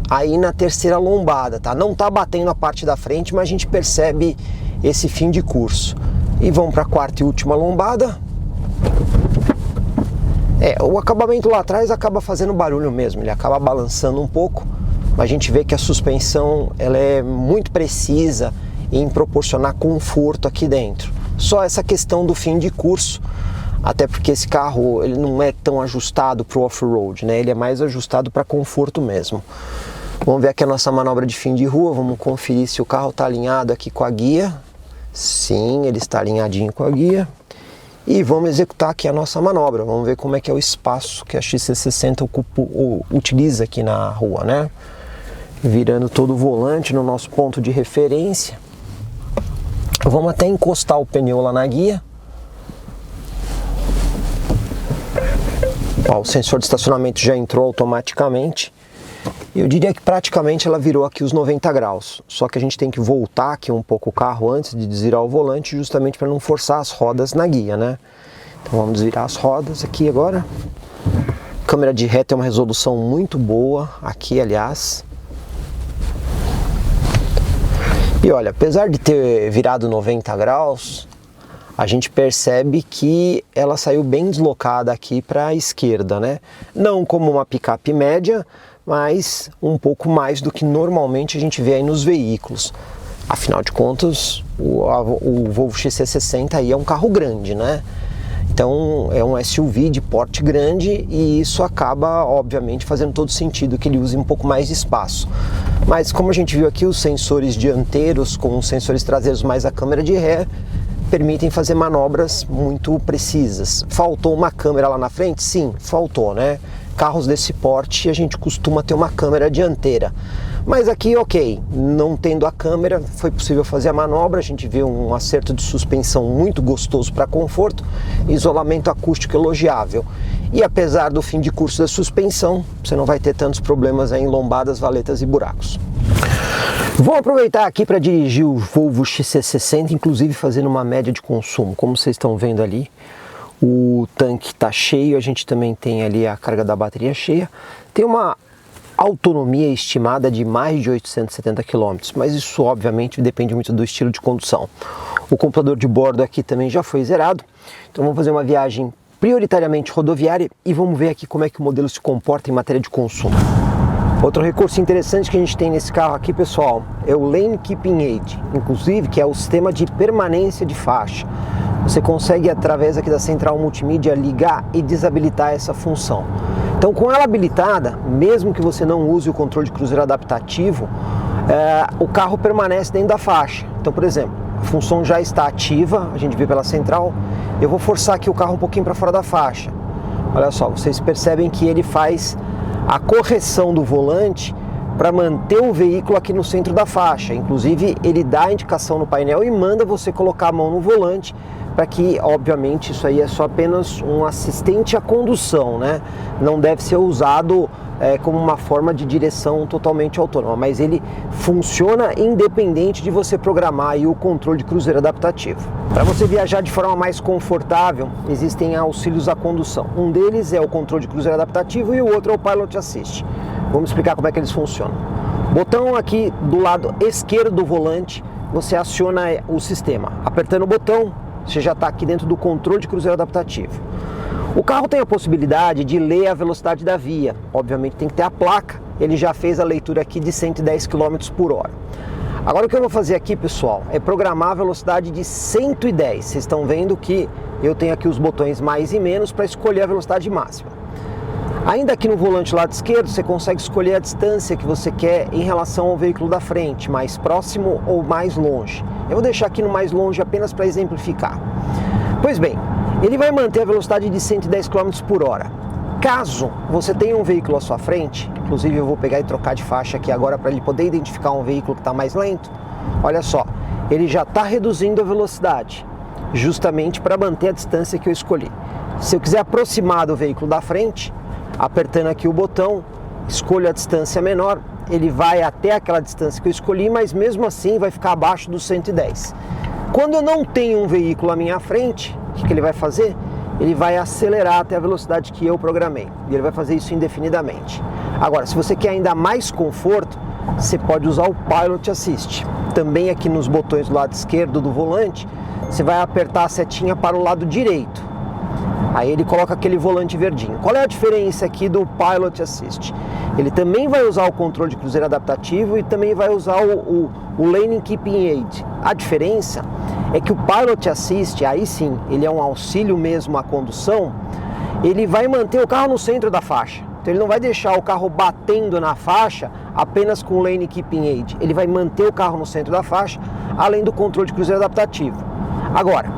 Speaker 1: aí na terceira lombada, tá? Não tá batendo a parte da frente, mas a gente percebe esse fim de curso. E vamos para a quarta e última lombada. O acabamento lá atrás acaba fazendo barulho mesmo, ele acaba balançando um pouco, mas a gente vê que a suspensão ela é muito precisa em proporcionar conforto aqui dentro. Só essa questão do fim de curso, até porque esse carro ele não é tão ajustado para o off-road, né? Ele é mais ajustado para conforto mesmo. Vamos ver aqui a nossa manobra de fim de rua, vamos conferir se o carro está alinhado aqui com a guia. Sim, ele está alinhadinho com a guia. E vamos executar aqui a nossa manobra, vamos ver como é que é o espaço que a XC60 utiliza aqui na rua, né? Virando todo o volante no nosso ponto de referência. Vamos até encostar o pneu lá na guia. Ó, o sensor de estacionamento já entrou automaticamente. Eu diria que praticamente ela virou aqui os 90 graus, só que a gente tem que voltar aqui um pouco o carro antes de desvirar o volante, justamente para não forçar as rodas na guia, né? Então vamos desvirar as rodas aqui agora. A câmera de ré tem uma resolução muito boa aqui, aliás. E olha, apesar de ter virado 90 graus, a gente percebe que ela saiu bem deslocada aqui para a esquerda, né? Não como uma picape média, mas um pouco mais do que normalmente a gente vê aí nos veículos. Afinal de contas, o Volvo XC60 aí é um carro grande, né? Então é um SUV de porte grande e isso acaba, obviamente, fazendo todo sentido que ele use um pouco mais de espaço. Mas como a gente viu aqui, os sensores dianteiros com os sensores traseiros mais a câmera de ré permitem fazer manobras muito precisas. Faltou uma câmera lá na frente? Sim, faltou, né? Carros desse porte a gente costuma ter uma câmera dianteira, mas aqui ok, não tendo a câmera foi possível fazer a manobra. A gente vê um acerto de suspensão muito gostoso para conforto, isolamento acústico elogiável, e apesar do fim de curso da suspensão, você não vai ter tantos problemas aí em lombadas, valetas e buracos. Vou aproveitar aqui para dirigir o Volvo XC60, inclusive fazendo uma média de consumo. Como vocês estão vendo ali, o tanque está cheio, a gente também tem ali a carga da bateria cheia. Tem uma autonomia estimada de mais de 870 km, mas isso obviamente depende muito do estilo de condução. O computador de bordo aqui também já foi zerado, então vamos fazer uma viagem prioritariamente rodoviária e vamos ver aqui como é que o modelo se comporta em matéria de consumo. Outro recurso interessante que a gente tem nesse carro aqui, pessoal, é o Lane Keeping Aid, inclusive, que é o sistema de permanência de faixa. Você consegue, através aqui da central multimídia, ligar e desabilitar essa função. Então, com ela habilitada, mesmo que você não use o controle de cruzeiro adaptativo, o carro permanece dentro da faixa. Então, por exemplo, a função já está ativa, a gente vê pela central, eu vou forçar aqui o carro um pouquinho para fora da faixa. Olha só, vocês percebem que ele faz a correção do volante para manter o veículo aqui no centro da faixa. Inclusive, ele dá a indicação no painel e manda você colocar a mão no volante, para que, obviamente, isso aí é só apenas um assistente à condução, né? Não deve ser usado como uma forma de direção totalmente autônoma, mas ele funciona independente de você programar aí o controle de cruzeiro adaptativo. Para você viajar de forma mais confortável, existem auxílios à condução. Um deles é o controle de cruzeiro adaptativo e o outro é o Pilot Assist. Vamos explicar como é que eles funcionam. Botão aqui do lado esquerdo do volante, você aciona o sistema. Apertando o botão, você já está aqui dentro do controle de cruzeiro adaptativo. O carro tem a possibilidade de ler a velocidade da via. Obviamente tem que ter a placa. Ele já fez a leitura aqui de 110 km por hora. Agora o que eu vou fazer aqui, pessoal, é programar a velocidade de 110. Vocês estão vendo que eu tenho aqui os botões mais e menos para escolher a velocidade máxima. Ainda aqui no volante lado esquerdo, você consegue escolher a distância que você quer em relação ao veículo da frente, mais próximo ou mais longe. Eu vou deixar aqui no mais longe apenas para exemplificar. Pois bem, ele vai manter a velocidade de 110 km por hora. Caso você tenha um veículo à sua frente, inclusive eu vou pegar e trocar de faixa aqui agora para ele poder identificar um veículo que está mais lento, olha só, ele já está reduzindo a velocidade, justamente para manter a distância que eu escolhi. Se eu quiser aproximar do veículo da frente, apertando aqui o botão, escolho a distância menor, ele vai até aquela distância que eu escolhi, mas mesmo assim vai ficar abaixo dos 110. Quando eu não tenho um veículo à minha frente, o que ele vai fazer? Ele vai acelerar até a velocidade que eu programei, e ele vai fazer isso indefinidamente. Agora, se você quer ainda mais conforto, você pode usar o Pilot Assist. Também aqui nos botões do lado esquerdo do volante, você vai apertar a setinha para o lado direito. Aí ele coloca aquele volante verdinho. Qual é a diferença aqui do Pilot Assist? Ele também vai usar o controle de cruzeiro adaptativo e também vai usar o Lane Keeping Aid. A diferença é que o Pilot Assist, aí sim, ele é um auxílio mesmo à condução, ele vai manter o carro no centro da faixa. Então ele não vai deixar o carro batendo na faixa apenas com Lane Keeping Aid. Ele vai manter o carro no centro da faixa, além do controle de cruzeiro adaptativo. Agora,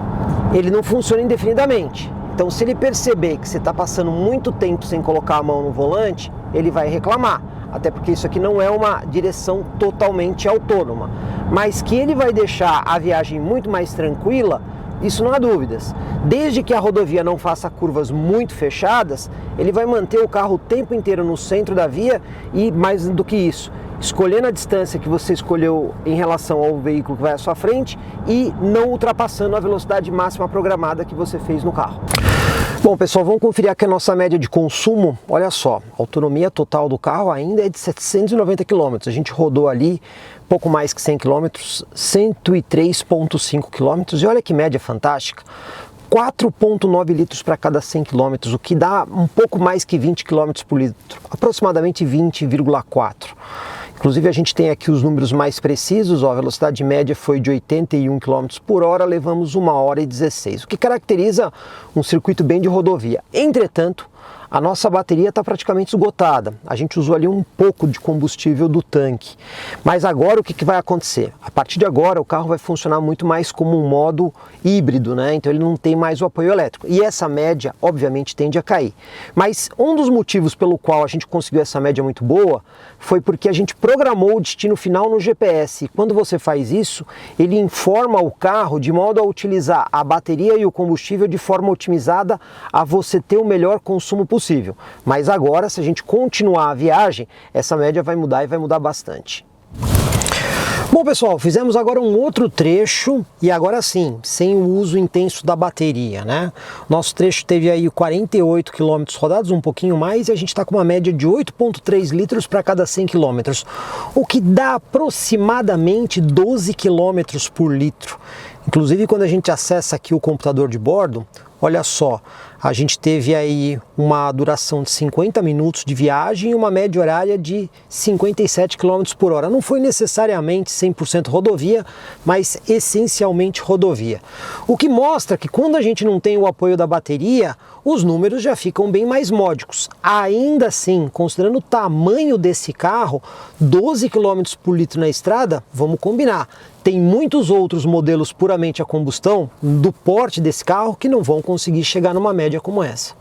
Speaker 1: ele não funciona indefinidamente. Então, se ele perceber que você está passando muito tempo sem colocar a mão no volante, ele vai reclamar. Até porque isso aqui não é uma direção totalmente autônoma. Mas que ele vai deixar a viagem muito mais tranquila, isso não há dúvidas. Desde que a rodovia não faça curvas muito fechadas, ele vai manter o carro o tempo inteiro no centro da via e, mais do que isso, escolhendo a distância que você escolheu em relação ao veículo que vai à sua frente e não ultrapassando a velocidade máxima programada que você fez no carro. Bom, pessoal, vamos conferir aqui a nossa média de consumo. Olha só, a autonomia total do carro ainda é de 790 km. A gente rodou ali pouco mais que 100 km, 103,5 km. E olha que média fantástica. 4,9 litros para cada 100 km, o que dá um pouco mais que 20 km por litro, aproximadamente 20,4. Inclusive a gente tem aqui os números mais precisos, ó, a velocidade média foi de 81 km por hora, levamos 1 hora e 16, o que caracteriza um circuito bem de rodovia. Entretanto, a nossa bateria está praticamente esgotada, a gente usou ali um pouco de combustível do tanque. Mas agora o que vai acontecer? A partir de agora o carro vai funcionar muito mais como um modo híbrido, né? Então ele não tem mais o apoio elétrico. E essa média, obviamente, tende a cair. Mas um dos motivos pelo qual a gente conseguiu essa média muito boa foi porque a gente programou o destino final no GPS. E quando você faz isso, ele informa o carro de modo a utilizar a bateria e o combustível de forma otimizada a você ter o melhor consumo possível. Mas agora, se a gente continuar a viagem, essa média vai mudar e vai mudar bastante. Bom, pessoal, fizemos agora um outro trecho e agora sim, sem o uso intenso da bateria, né? Nosso trecho teve aí 48 km rodados, um pouquinho mais, e a gente está com uma média de 8,3 litros para cada 100 km, o que dá aproximadamente 12 km por litro. Inclusive, quando a gente acessa aqui o computador de bordo, olha só, a gente teve aí uma duração de 50 minutos de viagem e uma média horária de 57 km por hora. Não foi necessariamente 100% rodovia, mas essencialmente rodovia. O que mostra que quando a gente não tem o apoio da bateria, os números já ficam bem mais módicos. Ainda assim, considerando o tamanho desse carro, 12 km por litro na estrada, vamos combinar. Tem muitos outros modelos puramente a combustão do porte desse carro que não vão conseguir chegar numa média como essa.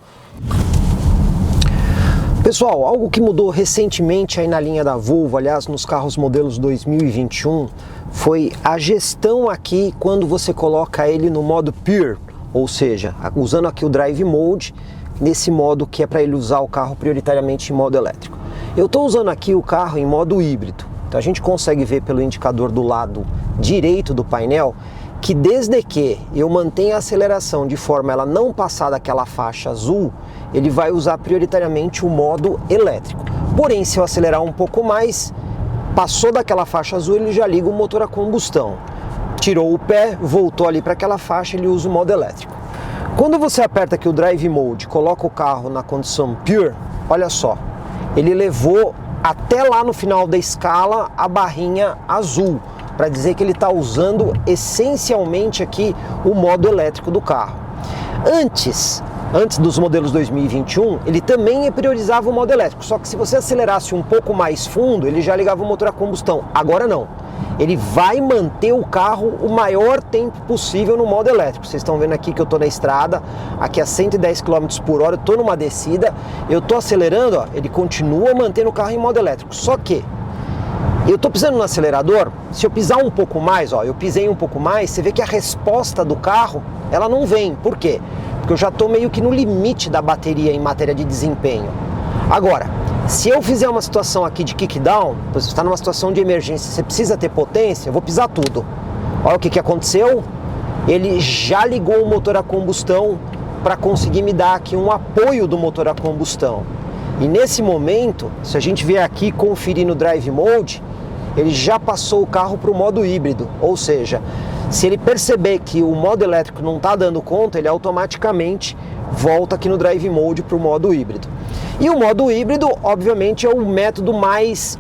Speaker 1: Pessoal, algo que mudou recentemente aí na linha da Volvo, aliás, nos carros modelos 2021, foi a gestão aqui quando você coloca ele no modo Pure, ou seja, usando aqui o Drive Mode, nesse modo que é para ele usar o carro prioritariamente em modo elétrico. Eu estou usando aqui o carro em modo híbrido. Então a gente consegue ver pelo indicador do lado direito do painel que desde que eu mantenha a aceleração de forma a ela não passar daquela faixa azul, ele vai usar prioritariamente o modo elétrico. Porém, se eu acelerar um pouco mais, passou daquela faixa azul, ele já liga o motor a combustão. Tirou o pé, voltou ali para aquela faixa, ele usa o modo elétrico. Quando você aperta aqui o Drive Mode, coloca o carro na condição Pure, olha só, ele levou até lá no final da escala a barrinha azul, para dizer que ele está usando essencialmente aqui o modo elétrico do carro. Antes dos modelos 2021, ele também priorizava o modo elétrico, só que se você acelerasse um pouco mais fundo, ele já ligava o motor a combustão. Agora não. Ele vai manter o carro o maior tempo possível no modo elétrico. Vocês estão vendo aqui que eu estou na estrada, aqui a 110 km por hora, eu estou numa descida, eu estou acelerando, ó, ele continua mantendo o carro em modo elétrico. Só que eu estou pisando no acelerador, se eu pisar um pouco mais, ó, eu pisei um pouco mais, você vê que a resposta do carro, ela não vem. Por quê? Porque eu já estou meio que no limite da bateria em matéria de desempenho. Agora, se eu fizer uma situação aqui de kickdown, você está numa situação de emergência, você precisa ter potência, eu vou pisar tudo. Olha o que aconteceu, ele já ligou o motor a combustão para conseguir me dar aqui um apoio do motor a combustão. E nesse momento, se a gente vier aqui conferir no Drive Mode, ele já passou o carro para o modo híbrido, ou seja, se ele perceber que o modo elétrico não está dando conta, ele automaticamente volta aqui no Drive Mode para o modo híbrido. E o modo híbrido, obviamente, é o método mais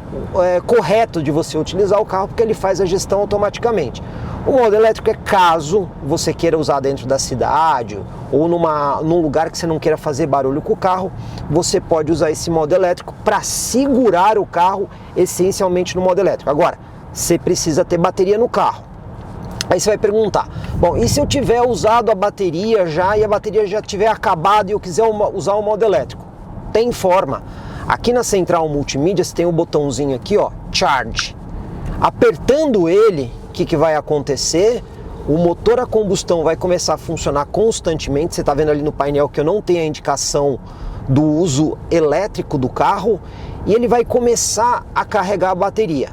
Speaker 1: correto de você utilizar o carro, porque ele faz a gestão automaticamente. O modo elétrico é caso você queira usar dentro da cidade ou num lugar que você não queira fazer barulho com o carro, você pode usar esse modo elétrico para segurar o carro essencialmente no modo elétrico. Agora, você precisa ter bateria no carro. Aí você vai perguntar, bom, e se eu tiver usado a bateria já e a bateria já tiver acabado e eu quiser usar o modo elétrico? Tem forma. Aqui na central multimídia você tem um botãozinho aqui, ó, Charge. Apertando ele, o que vai acontecer? O motor a combustão vai começar a funcionar constantemente. Você está vendo ali no painel que eu não tenho a indicação do uso elétrico do carro e ele vai começar a carregar a bateria.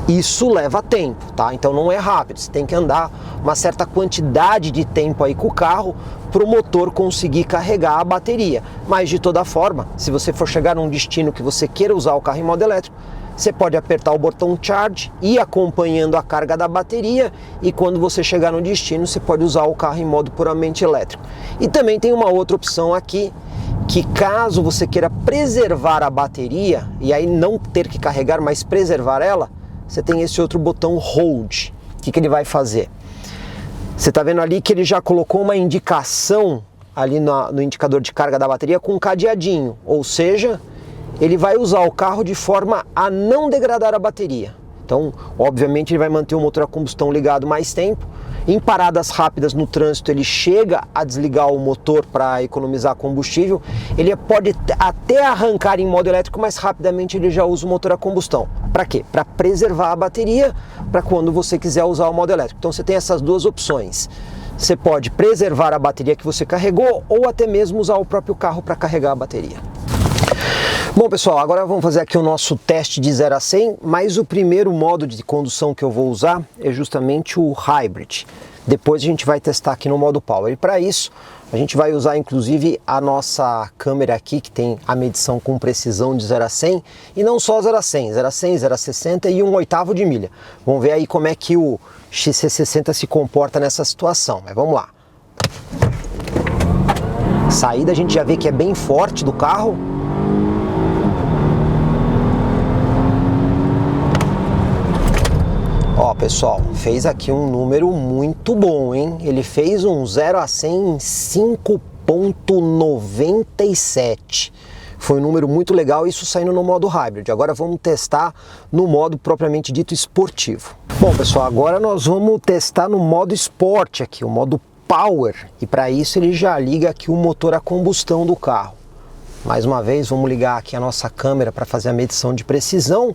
Speaker 1: Isso leva tempo, tá? Então não é rápido, você tem que andar uma certa quantidade de tempo aí com o carro para o motor conseguir carregar a bateria. Mas de toda forma, se você for chegar num destino que você queira usar o carro em modo elétrico, você pode apertar o botão Charge e ir acompanhando a carga da bateria e quando você chegar no destino você pode usar o carro em modo puramente elétrico. E também tem uma outra opção aqui, que caso você queira preservar a bateria e aí não ter que carregar, mas preservar ela, você tem esse outro botão Hold. O que ele vai fazer? Você está vendo ali que ele já colocou uma indicação ali no indicador de carga da bateria com um cadeadinho, ou seja, ele vai usar o carro de forma a não degradar a bateria. Então, obviamente, ele vai manter o motor a combustão ligado mais tempo. Em paradas rápidas no trânsito, ele chega a desligar o motor para economizar combustível. Ele pode até arrancar em modo elétrico, mas rapidamente ele já usa o motor a combustão. Para quê? Para preservar a bateria, para quando você quiser usar o modo elétrico. Então, você tem essas duas opções. Você pode preservar a bateria que você carregou ou até mesmo usar o próprio carro para carregar a bateria. Bom pessoal, agora vamos fazer aqui o nosso teste de 0 a 100, mas o primeiro modo de condução que eu vou usar é justamente o Hybrid. Depois a gente vai testar aqui no modo Power e para isso a gente vai usar inclusive a nossa câmera aqui que tem a medição com precisão de 0 a 100 e não só 0 a 100, 0 a 100, 0 a 60 e 1/8 de milha. Vamos ver aí como é que o XC60 se comporta nessa situação, mas vamos lá. Saída a gente já vê que é bem forte do carro. Ó pessoal, fez aqui um número muito bom, hein? Ele fez um 0 a 100 em 5,97. Foi um número muito legal, isso saindo no modo Hybrid. Agora vamos testar no modo propriamente dito esportivo. Bom pessoal, agora nós vamos testar no modo Sport aqui, o modo Power. E para isso ele já liga aqui o motor a combustão do carro. Mais uma vez, vamos ligar aqui a nossa câmera para fazer a medição de precisão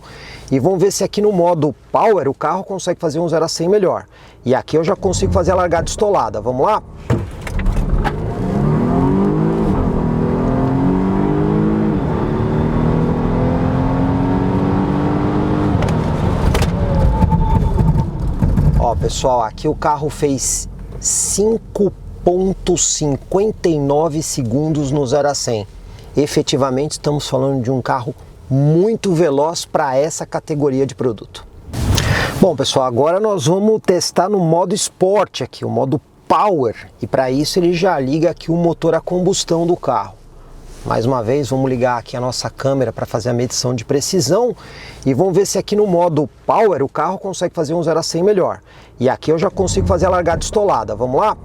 Speaker 1: e vamos ver se aqui no modo Power o carro consegue fazer um 0 a 100 melhor. E aqui eu já consigo fazer a largada estolada. Vamos lá? Ó pessoal, aqui o carro fez 5,59 segundos no 0 a 100. Efetivamente estamos falando de um carro muito veloz para essa categoria de produto. Bom pessoal, agora nós vamos testar no modo Sport aqui, o modo Power. E para isso ele já liga aqui o motor a combustão do carro. Mais uma vez vamos ligar aqui a nossa câmera para fazer a medição de precisão. E vamos ver se aqui no modo Power o carro consegue fazer um 0 a 100 melhor. E aqui eu já consigo fazer a largada estolada. Vamos lá?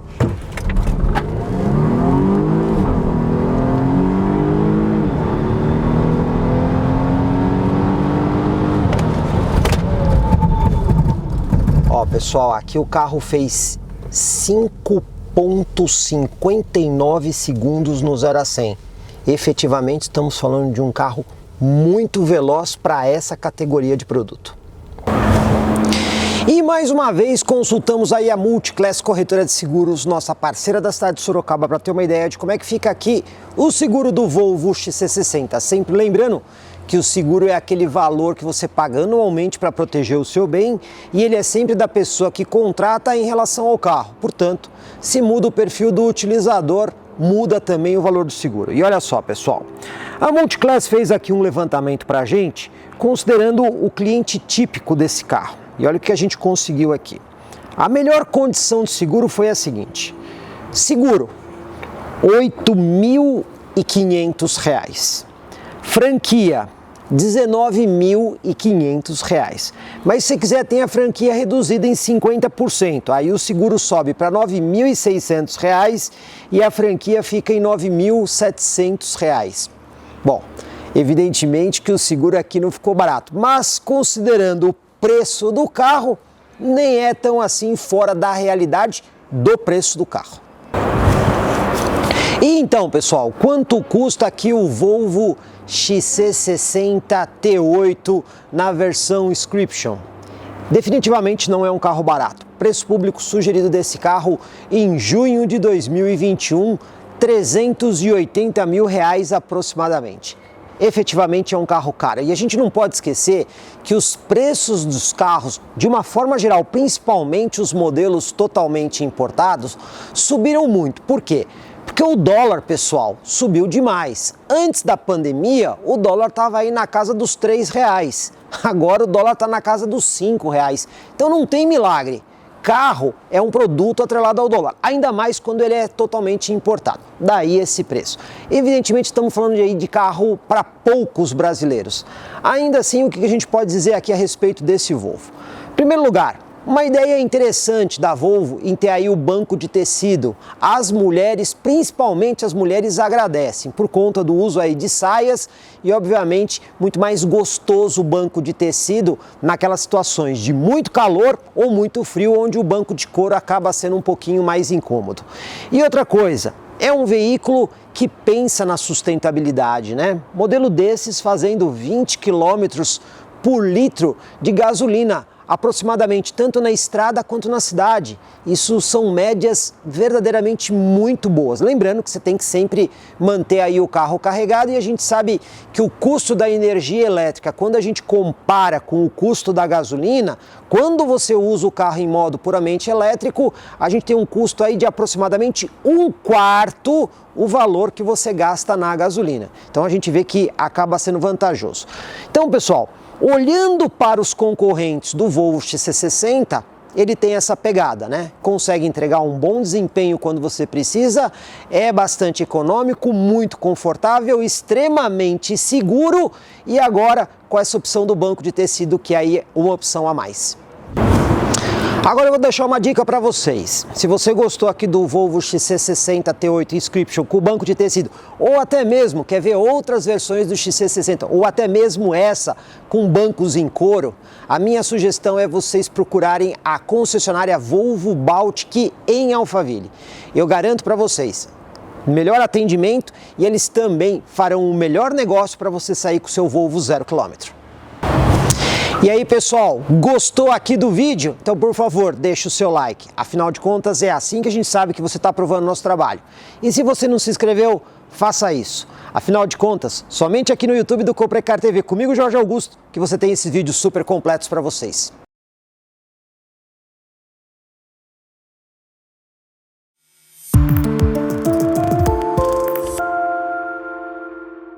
Speaker 1: Ó pessoal, aqui o carro fez 5,59 segundos no 0 a 100. Efetivamente estamos falando de um carro muito veloz para essa categoria de produto. E mais uma vez consultamos aí a Multiclass Corretora de Seguros, nossa parceira da cidade de Sorocaba, para ter uma ideia de como é que fica aqui o seguro do Volvo XC60. Sempre lembrando que o seguro é aquele valor que você paga anualmente para proteger o seu bem e ele é sempre da pessoa que contrata em relação ao carro. Portanto, se muda o perfil do utilizador, muda também o valor do seguro. E olha só, pessoal, a Multiclass fez aqui um levantamento para a gente, considerando o cliente típico desse carro. E olha o que a gente conseguiu aqui. A melhor condição de seguro foi a seguinte: seguro, R$ 8.500. Franquia, R$19.500. Mas se você quiser, tem a franquia reduzida em 50%. Aí o seguro sobe para R$9.600 e a franquia fica em R$9.700. Bom, evidentemente que o seguro aqui não ficou barato, mas considerando o preço do carro, nem é tão assim fora da realidade do preço do carro. E então, pessoal, quanto custa aqui o Volvo XC60 T8 na versão Inscription? Definitivamente não é um carro barato. Preço público sugerido desse carro em junho de 2021, R$380 mil aproximadamente. Efetivamente é um carro caro. E a gente não pode esquecer que os preços dos carros, de uma forma geral, principalmente os modelos totalmente importados, subiram muito. Por quê? Porque o dólar, pessoal, subiu demais. Antes da pandemia, o dólar estava aí na casa dos R$3. Agora o dólar está na casa dos R$5. Então não tem milagre. Carro é um produto atrelado ao dólar, ainda mais quando ele é totalmente importado. Daí esse preço. Evidentemente estamos falando aí de carro para poucos brasileiros. Ainda assim, o que a gente pode dizer aqui a respeito desse Volvo? Em primeiro lugar, uma ideia interessante da Volvo em ter aí o banco de tecido. As mulheres, principalmente as mulheres, agradecem por conta do uso aí de saias e, obviamente, muito mais gostoso o banco de tecido naquelas situações de muito calor ou muito frio, onde o banco de couro acaba sendo um pouquinho mais incômodo. E outra coisa, é um veículo que pensa na sustentabilidade, né? Modelo desses fazendo 20 km por litro de gasolina, aproximadamente, tanto na estrada quanto na cidade. Isso são médias verdadeiramente muito boas. Lembrando que você tem que sempre manter aí o carro carregado e a gente sabe que o custo da energia elétrica, quando a gente compara com o custo da gasolina, quando você usa o carro em modo puramente elétrico, a gente tem um custo aí de aproximadamente 1/4 o valor que você gasta na gasolina. Então a gente vê que acaba sendo vantajoso. Então, pessoal, olhando para os concorrentes do Volvo XC60, ele tem essa pegada, né? Consegue entregar um bom desempenho quando você precisa, é bastante econômico, muito confortável, extremamente seguro e agora com essa opção do banco de tecido, que aí é uma opção a mais. Agora eu vou deixar uma dica para vocês. Se você gostou aqui do Volvo XC60 T8 Inscription com banco de tecido, ou até mesmo quer ver outras versões do XC60, ou até mesmo essa com bancos em couro, a minha sugestão é vocês procurarem a concessionária Volvo Baltic em Alphaville. Eu garanto para vocês, melhor atendimento e eles também farão o melhor negócio para você sair com o seu Volvo 0 km. E aí, pessoal, gostou aqui do vídeo? Então, por favor, deixa o seu like. Afinal de contas, é assim que a gente sabe que você está aprovando o nosso trabalho. E se você não se inscreveu, faça isso. Afinal de contas, somente aqui no YouTube do Comprecar TV, comigo, Jorge Augusto, que você tem esses vídeos super completos para vocês.